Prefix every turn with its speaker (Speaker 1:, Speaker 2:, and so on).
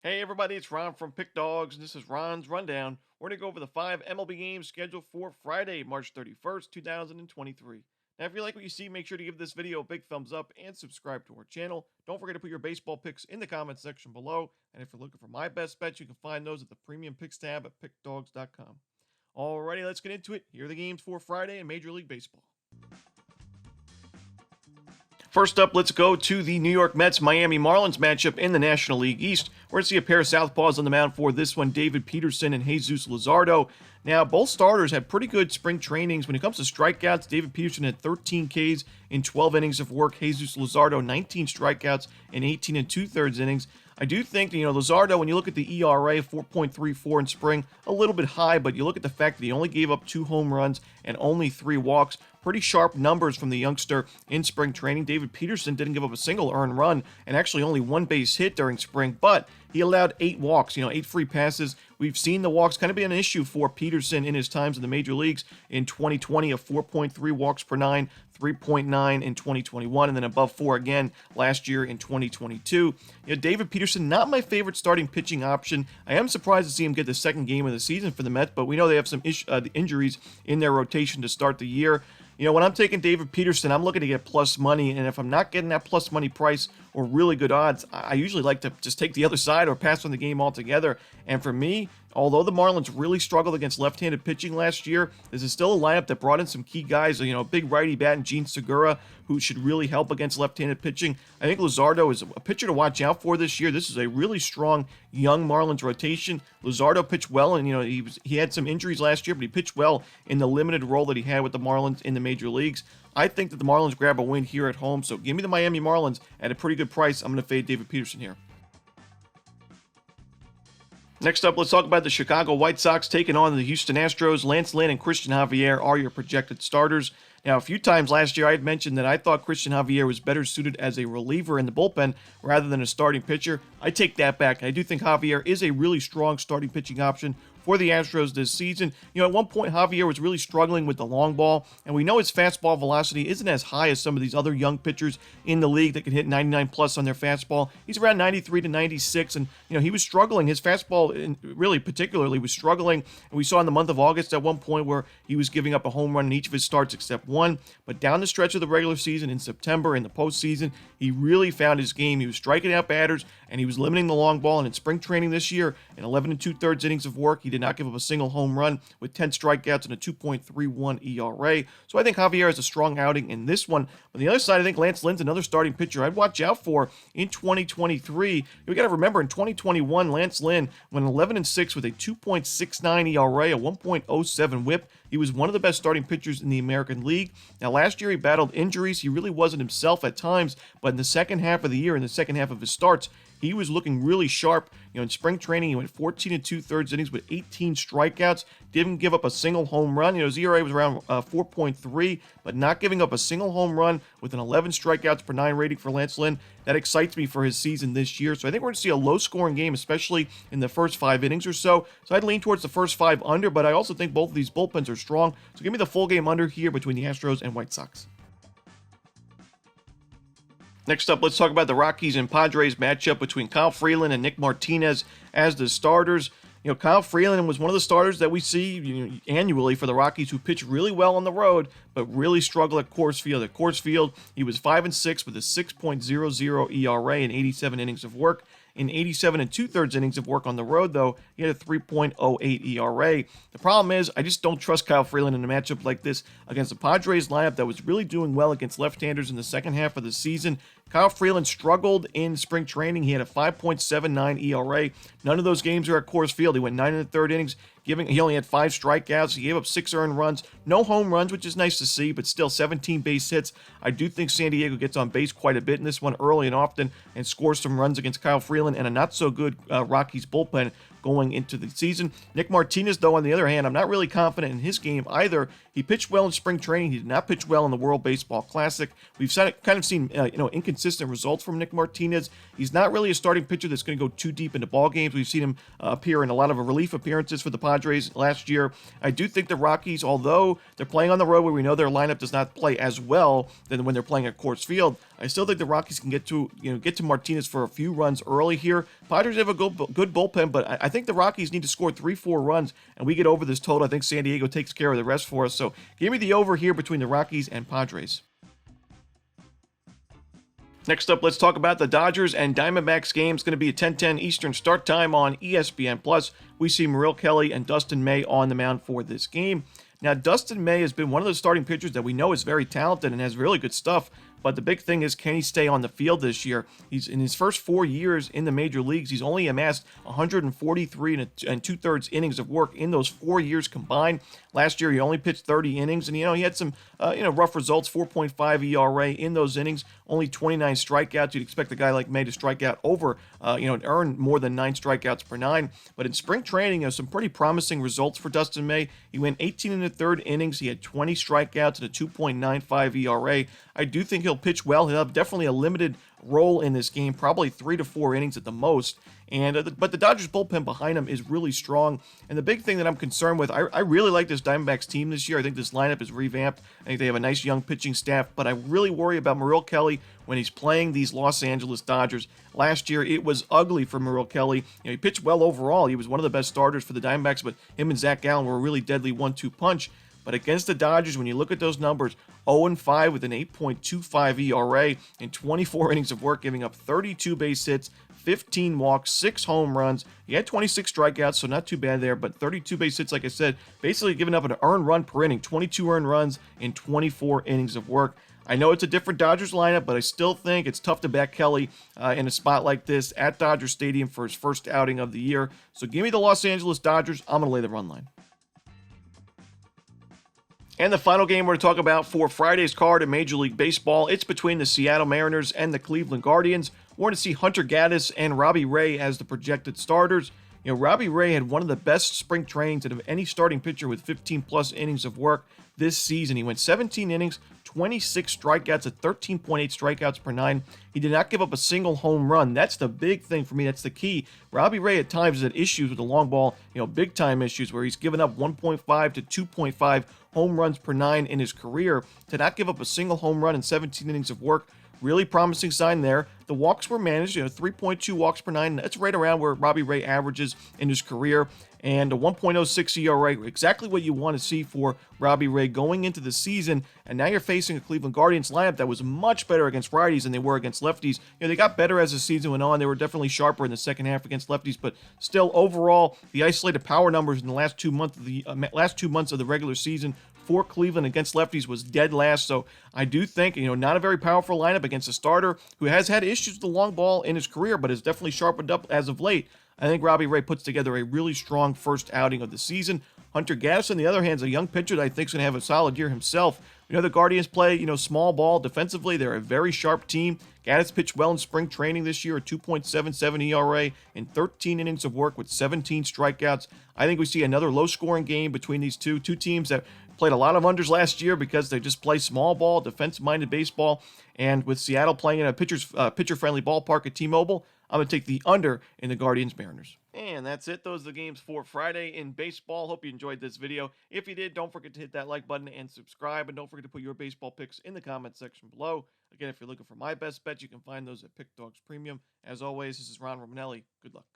Speaker 1: Hey everybody, it's Ron from Pick Dawgz, and this is Ron's Rundown. We're going to go over the 5 MLB games scheduled for Friday, March 31st, 2023. Now, if you like what you see, make sure to give this video a big thumbs up and subscribe to our channel. Don't forget to put your baseball picks in the comments section below. And if you're looking for my best bets, you can find those at the Premium Picks tab at pickdawgz.com. Alrighty, let's get into it. Here are the games for Friday in Major League Baseball. First up, let's go to the New York Mets-Miami Marlins matchup in the National League East. We're going to see a pair of southpaws on the mound for this one, David Peterson and Jesus Luzardo. Now, both starters had pretty good spring trainings. When it comes to strikeouts, David Peterson had 13 Ks in 12 innings of work. Jesus Luzardo, 19 strikeouts in 18 and two-thirds innings. I do think, Luzardo, when you look at the ERA, 4.34 in spring, a little bit high, but you look at the fact that he only gave up 2 home runs and only 3 walks. Pretty sharp numbers from the youngster in spring training. David Peterson didn't give up a single earned run and actually only 1 base hit during spring, but he allowed 8 walks, 8 free passes. We've seen the walks kind of be an issue for Peterson in his times in the major leagues. In 2020, a 4.3 walks per 9, 3.9 in 2021, and then above 4 again last year in 2022. David Peterson, not my favorite starting pitching option. I am surprised to see him get the second game of the season for the Mets, but we know they have some injuries in their rotation to start the year. When I'm taking David Peterson, I'm looking to get plus money, and if I'm not getting that plus money price or really good odds, I usually like to just take the other side or pass on the game altogether. And for me, although the Marlins really struggled against left-handed pitching last year, this is still a lineup that brought in some key guys, a big righty bat in Gene Segura, who should really help against left-handed pitching. I think Luzardo is a pitcher to watch out for this year. This is a really strong young Marlins rotation. Luzardo pitched well, and he had some injuries last year, but he pitched well in the limited role that he had with the Marlins in the major leagues. I think that the Marlins grab a win here at home, so give me the Miami Marlins at a pretty good price. I'm going to fade David Peterson here. Next up, let's talk about the Chicago White Sox taking on the Houston Astros. Lance Lynn and Christian Javier are your projected starters. Now, a few times last year, I had mentioned that I thought Christian Javier was better suited as a reliever in the bullpen rather than a starting pitcher. I take that back. I do think Javier is a really strong starting pitching option for the Astros this season. At one point, Javier was really struggling with the long ball, and we know his fastball velocity isn't as high as some of these other young pitchers in the league that can hit 99 plus on their fastball. He's around 93 to 96, and he was struggling. His fastball, really particularly, was struggling. And we saw in the month of August at one point where he was giving up a home run in each of his starts except one. But down the stretch of the regular season, in September, in the postseason, he really found his game. He was striking out batters, and he was limiting the long ball. And in spring training this year, in 11 and two-thirds innings of work, he did not give up a single home run with 10 strikeouts and a 2.31 ERA. So I think Javier has a strong outing in this one. On the other side, I think Lance Lynn's another starting pitcher I'd watch out for in 2023. We got to remember, in 2021, Lance Lynn went 11-6 with a 2.69 ERA, a 1.07 WHIP. He was one of the best starting pitchers in the American League. Now, last year he battled injuries. He really wasn't himself at times, but in the second half of the year, in the second half of his starts, he was looking really sharp. In spring training, he went 14 and two-thirds innings with 18 strikeouts. Didn't give up a single home run. His ERA was around 4.3, but not giving up a single home run with an 11 strikeouts per 9 rating for Lance Lynn. That excites me for his season this year. So I think we're going to see a low-scoring game, especially in the first 5 innings or so. So I'd lean towards the first 5 under, but I also think both of these bullpens are strong. So give me the full game under here between the Astros and White Sox. Next up, let's talk about the Rockies and Padres matchup between Kyle Freeland and Nick Martinez as the starters. Kyle Freeland was one of the starters that we see annually for the Rockies who pitch really well on the road, but really struggle at Coors Field. At Coors Field, he was 5-6 with a 6.00 ERA in 87 innings of work. In 87 and two-thirds innings of work on the road, though, he had a 3.08 ERA. The problem is, I just don't trust Kyle Freeland in a matchup like this against the Padres lineup that was really doing well against left-handers in the second half of the season. Kyle Freeland struggled in spring training. He had a 5.79 ERA. None of those games are at Coors Field. He went 9 1/3 innings. He only had 5 strikeouts. He gave up 6 earned runs. No home runs, which is nice to see, but still 17 base hits. I do think San Diego gets on base quite a bit in this one early and often and scores some runs against Kyle Freeland and a not-so-good Rockies bullpen going into the season. Nick Martinez, though, on the other hand, I'm not really confident in his game either. He pitched well in spring training. He did not pitch well in the World Baseball Classic. We've kind of seen inconsistent results from Nick Martinez. He's not really a starting pitcher that's going to go too deep into ball games. We've seen him appear in a lot of relief appearances for the Padres Padres last year. I do think the Rockies, although they're playing on the road where we know their lineup does not play as well than when they're playing at Coors Field, I still think the Rockies can get to Martinez for a few runs early here. Padres have a good bullpen, but I think the Rockies need to score 3-4 runs, and we get over this total. I think San Diego takes care of the rest for us. So give me the over here between the Rockies and Padres. Next up, let's talk about the Dodgers and Diamondbacks game. It's going to be a 10:10 Eastern start time on ESPN+. We see Merrill Kelly and Dustin May on the mound for this game. Now, Dustin May has been one of those starting pitchers that we know is very talented and has really good stuff, but the big thing is, can he stay on the field this year? He's in his first 4 years in the major leagues, he's only amassed 143 and two-thirds innings of work in those 4 years combined. Last year, he only pitched 30 innings, and he had some rough results, 4.5 ERA in those innings, only 29 strikeouts. You'd expect a guy like May to strike out over, and earn more than 9 strikeouts per 9. But in spring training, some pretty promising results for Dustin May. He went 18 in the third innings. He had 20 strikeouts and a 2.95 ERA. I do think he'll pitch well. He'll have definitely a limited role in this game, probably 3 to 4 innings at the most. But the Dodgers bullpen behind him is really strong. And the big thing that I'm concerned with, I really like this Diamondbacks team this year. I think this lineup is revamped. I think they have a nice young pitching staff. But I really worry about Merrill Kelly when he's playing these Los Angeles Dodgers. Last year, it was ugly for Merrill Kelly. He pitched well overall. He was one of the best starters for the Diamondbacks, but him and Zach Gallen were a really deadly 1-2 punch. But against the Dodgers, when you look at those numbers, 0-5 with an 8.25 ERA in 24 innings of work, giving up 32 base hits, 15 walks, 6 home runs. He had 26 strikeouts, so not too bad there, but 32 base hits, like I said, basically giving up an earned run per inning, 22 earned runs in 24 innings of work. I know it's a different Dodgers lineup, but I still think it's tough to back Kelly in a spot like this at Dodger Stadium for his first outing of the year. So give me the Los Angeles Dodgers. I'm going to lay the run line. And the final game we're going to talk about for Friday's card in Major League Baseball, it's between the Seattle Mariners and the Cleveland Guardians. We're going to see Hunter Gaddis and Robbie Ray as the projected starters. Robbie Ray had one of the best spring trainings of any starting pitcher with 15-plus innings of work this season. He went 17 innings, 26 strikeouts at 13.8 strikeouts per 9. He did not give up a single home run. That's the big thing for me. That's the key. Robbie Ray at times has had issues with the long ball, big-time issues where he's given up 1.5 to 2.5 home runs per 9 in his career. To not give up a single home run in 17 innings of work, really promising sign there. The walks were managed, 3.2 walks per 9. That's right around where Robbie Ray averages in his career. And a 1.06 ERA, exactly what you want to see for Robbie Ray going into the season. And now you're facing a Cleveland Guardians lineup that was much better against righties than they were against lefties. They got better as the season went on. They were definitely sharper in the second half against lefties, but still, overall, the isolated power numbers in the last 2 months of the regular season for Cleveland against lefties was dead last. So I do think, not a very powerful lineup against a starter who has had issues with the long ball in his career, but has definitely sharpened up as of late. I think Robbie Ray puts together a really strong first outing of the season. Hunter Gaddis, on the other hand, is a young pitcher that I think is going to have a solid year himself. The Guardians play, small ball defensively. They're a very sharp team. Gaddis pitched well in spring training this year, a 2.77 ERA in 13 innings of work with 17 strikeouts. I think we see another low-scoring game between these two teams that played a lot of unders last year because they just play small ball, defense-minded baseball. And with Seattle playing in a pitcher-friendly ballpark at T-Mobile, I'm going to take the under in the Guardians-Mariners. And that's it. Those are the games for Friday in baseball. Hope you enjoyed this video. If you did, don't forget to hit that like button and subscribe. And don't forget to put your baseball picks in the comment section below. Again, if you're looking for my best bets, you can find those at Pick Dawgz Premium. As always, this is Ron Romanelli. Good luck.